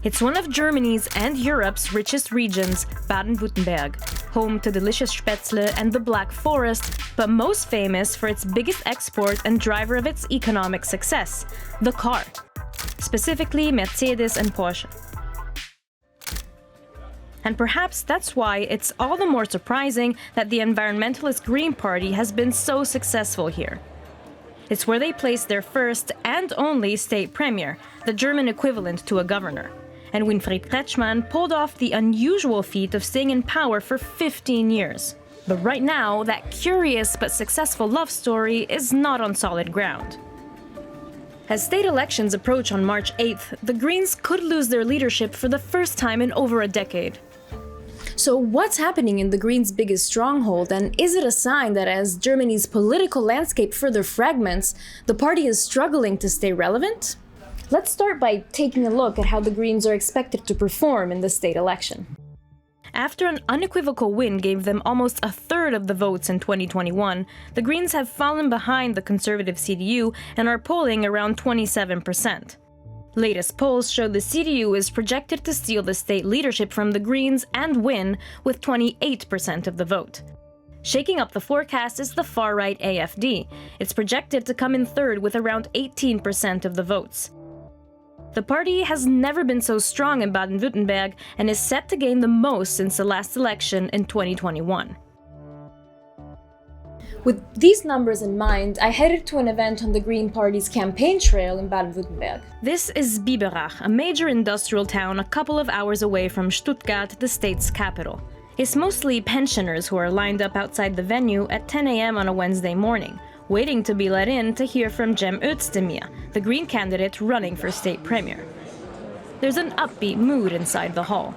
It's one of Germany's and Europe's richest regions, Baden-Württemberg, home to delicious Spätzle and the Black Forest, but most famous for its biggest export and driver of its economic success, the car. Specifically Mercedes and Porsche. And perhaps that's why it's all the more surprising that the environmentalist Green Party has been so successful here. It's where they placed their first and only state premier, the German equivalent to a governor. And Winfried Kretschmann pulled off the unusual feat of staying in power for 15 years. But right now, that curious but successful love story is not on solid ground. As state elections approach on March 8th, the Greens could lose their leadership for the first time in over a decade. So what's happening in the Greens' biggest stronghold, and is it a sign that as Germany's political landscape further fragments, the party is struggling to stay relevant? Let's start by taking a look at how the Greens are expected to perform in the state election. After an unequivocal win gave them almost a third of the votes in 2021, the Greens have fallen behind the conservative CDU and are polling around 27%. Latest polls show the CDU is projected to steal the state leadership from the Greens and win with 28% of the vote. Shaking up the forecast is the far-right AfD. It's projected to come in third with around 18% of the votes. The party has never been so strong in Baden-Württemberg and is set to gain the most since the last election in 2021. With these numbers in mind, I headed to an event on the Green Party's campaign trail in Baden-Württemberg. This is Biberach, a major industrial town a couple of hours away from Stuttgart, the state's capital. It's mostly pensioners who are lined up outside the venue at 10 a.m. on a Wednesday morning, waiting to be let in to hear from Cem Özdemir, the Green candidate running for state premier. There's an upbeat mood inside the hall.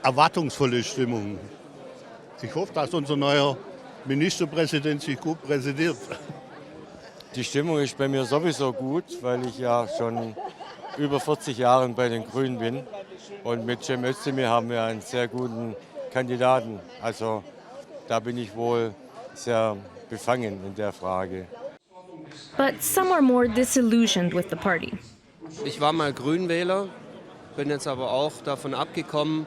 Erwartungsvolle Stimmung. Ich hoffe, dass unser neuer Ministerpräsident sich gut präsentiert. Die Stimmung ist bei mir sowieso gut, weil ich ja schon über 40 Jahre bei den Grünen bin. Und mit Cem Özdemir haben wir einen sehr guten Kandidaten. Also da bin ich wohl sehr befangen in der Frage. But some are more disillusioned with the party. Ich war mal Grünwähler, bin jetzt aber auch davon abgekommen,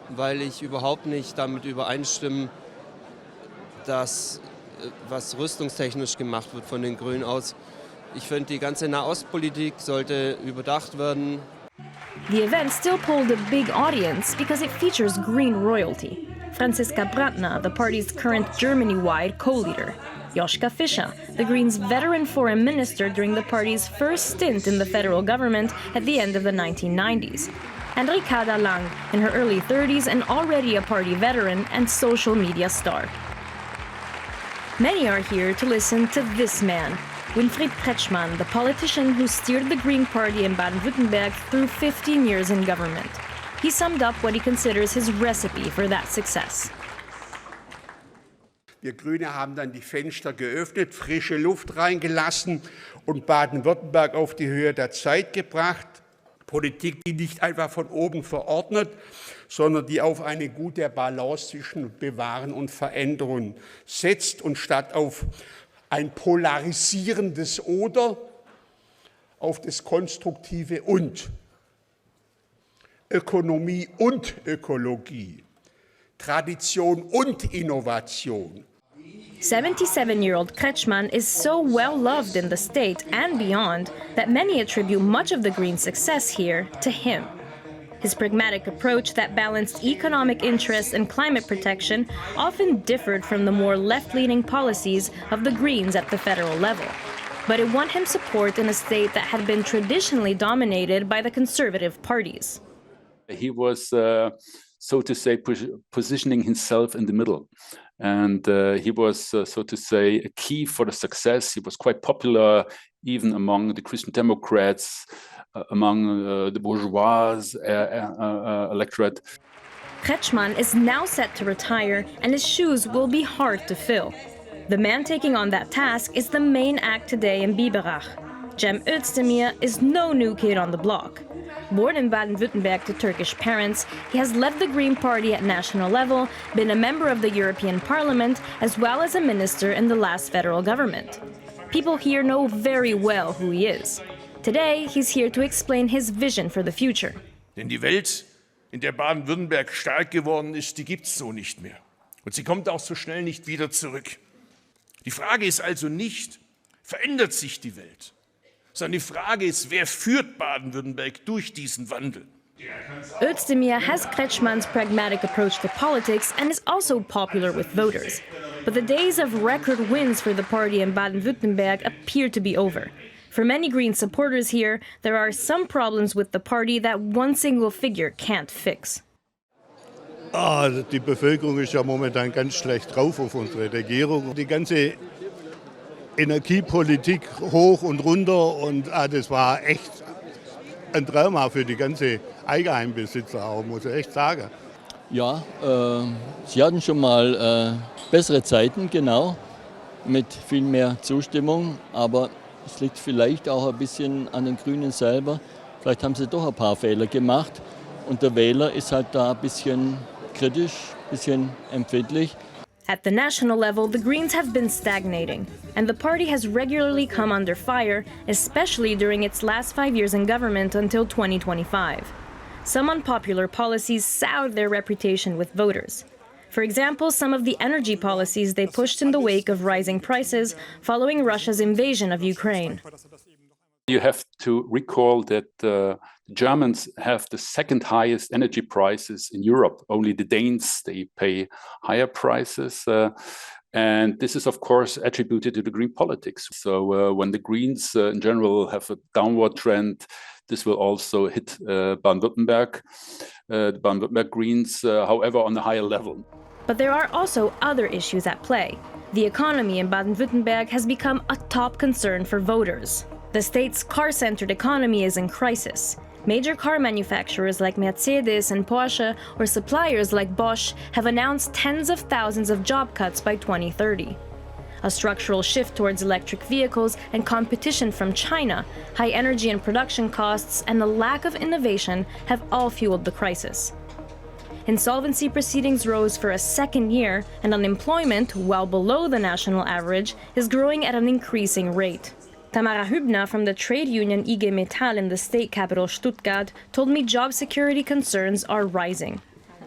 weil ich überhaupt nicht damit übereinstimme, dass was rüstungstechnisch gemacht wird von den Grünen aus. Ich finde, die ganze Nahostpolitik sollte überdacht werden. The event still pulled a big audience because it features Green royalty. Franziska Brandner, the party's current Germany-wide co-leader. Joschka Fischer, the Greens' veteran foreign minister during the party's first stint in the federal government at the end of the 1990s. And Ricarda Lang, in her early 30s and already a party veteran and social media star. Many are here to listen to this man, Winfried Kretschmann, the politician who steered the Green Party in Baden-Württemberg through 15 years in government. He summed up what he considers his recipe for that success. Wir Grüne haben dann die Fenster geöffnet, frische Luft reingelassen und Baden-Württemberg auf die Höhe der Zeit gebracht. Politik, die nicht einfach von oben verordnet, sondern die auf eine gute Balance zwischen Bewahren und Veränderung setzt und statt auf ein polarisierendes Oder auf das konstruktive Und. Ökonomie und Ökologie, Tradition und Innovation. 77-year-old Kretschmann is so well loved in the state and beyond that many attribute much of the Green success here to him. His pragmatic approach that balanced economic interests and climate protection often differed from the more left-leaning policies of the Greens at the federal level. But it won him support in a state that had been traditionally dominated by the conservative parties. He was, so to say, positioning himself in the middle. And he was, so to say, a key for the success. He was quite popular even among the Christian Democrats, among the bourgeois electorate. Kretschmann is now set to retire, and his shoes will be hard to fill. The man taking on that task is the main act today in Biberach. Cem Özdemir is no new kid on the block. Born in Baden-Württemberg to Turkish parents, he has led the Green Party at national level, been a member of the European Parliament, as well as a minister in the last federal government. People here know very well who he is. Today, he's here to explain his vision for the future. Denn die Welt, in der Baden-Württemberg stark geworden ist, die gibt es so nicht mehr. Und sie kommt auch so schnell nicht wieder zurück. Die Frage ist also nicht, verändert sich die Welt, sondern die Frage ist, wer führt Baden-Württemberg durch diesen Wandel? Özdemir has Kretschmann's pragmatic approach to politics and is also popular with voters. But the days of record wins for the party in Baden-Württemberg appear to be over. For many Green supporters here, there are some problems with the party that one single figure can't fix. Die Bevölkerung ist ja momentan ganz schlecht drauf auf unsere Regierung. Die ganze Energiepolitik hoch und runter und das war echt ein Drama für die ganze Eigenheimbesitzer auch, muss ich echt sagen. Ja, sie hatten schon mal bessere Zeiten, genau, mit viel mehr Zustimmung, aber es liegt vielleicht auch ein bisschen an den Grünen selber. Vielleicht haben sie doch ein paar Fehler gemacht und der Wähler ist halt da ein bisschen kritisch, ein bisschen empfindlich. At the national level, the Greens have been stagnating, and the party has regularly come under fire, especially during its last 5 years in government until 2025. Some unpopular policies soured their reputation with voters. For example, some of the energy policies they pushed in the wake of rising prices following Russia's invasion of Ukraine. You have to recall that the Germans have the second highest energy prices in Europe. Only the Danes, they pay higher prices. And this is, of course, attributed to the green politics. So when the Greens in general have a downward trend, this will also hit Baden-Württemberg. The Baden-Württemberg Greens, however, on a higher level. But there are also other issues at play. The economy in Baden-Württemberg has become a top concern for voters. The state's car-centered economy is in crisis. Major car manufacturers like Mercedes and Porsche or suppliers like Bosch have announced tens of thousands of job cuts by 2030. A structural shift towards electric vehicles and competition from China, high energy and production costs, and a lack of innovation have all fueled the crisis. Insolvency proceedings rose for a second year, and unemployment, well below the national average, is growing at an increasing rate. Tamara Hübner from the trade union IG Metall in the state capital Stuttgart told me job security concerns are rising.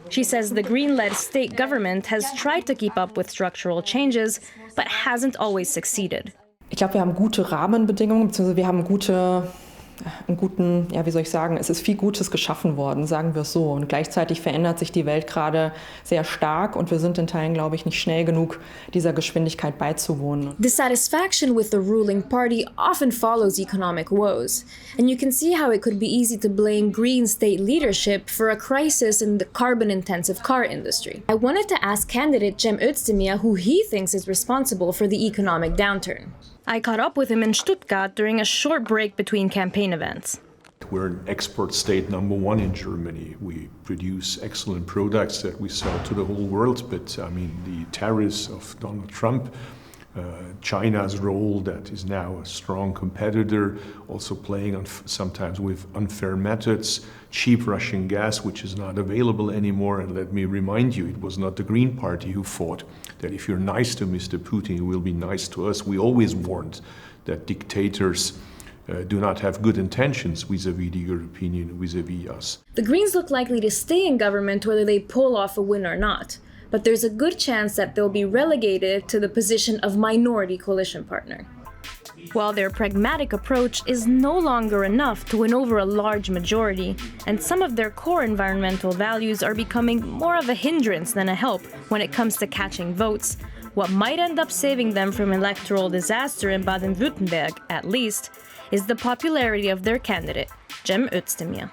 She says the Green-led state government has tried to keep up with structural changes, but hasn't always succeeded. Ich glaube, wir haben gute Rahmenbedingungen, beziehungsweise wir haben wie soll ich sagen, es ist viel Gutes geschaffen worden, sagen wir es so. Und gleichzeitig verändert sich die Welt gerade sehr stark und wir sind in Teilen, glaube ich, nicht schnell genug, dieser Geschwindigkeit beizuwohnen. Dissatisfaction with the ruling party often follows economic woes, and you can see how it could be easy to blame Green state leadership for a crisis in the carbon-intensive car industry. I wanted to ask candidate Cem Özdemir who he thinks is responsible for the economic downturn. I caught up with him in Stuttgart during a short break between campaign events. We're an export state #1 in Germany. We produce excellent products that we sell to the whole world, but I mean the tariffs of Donald Trump, China's role that is now a strong competitor, also playing on sometimes with unfair methods, cheap Russian gas which is not available anymore, and let me remind you, it was not the Green Party who fought that if you're nice to Mr. Putin, he will be nice to us. We always warned that dictators do not have good intentions vis-à-vis the European Union, vis-à-vis us. The Greens look likely to stay in government whether they pull off a win or not, but there's a good chance that they'll be relegated to the position of minority coalition partner. While their pragmatic approach is no longer enough to win over a large majority, and some of their core environmental values are becoming more of a hindrance than a help when it comes to catching votes, what might end up saving them from electoral disaster in Baden-Württemberg, at least, is the popularity of their candidate, Cem Özdemir.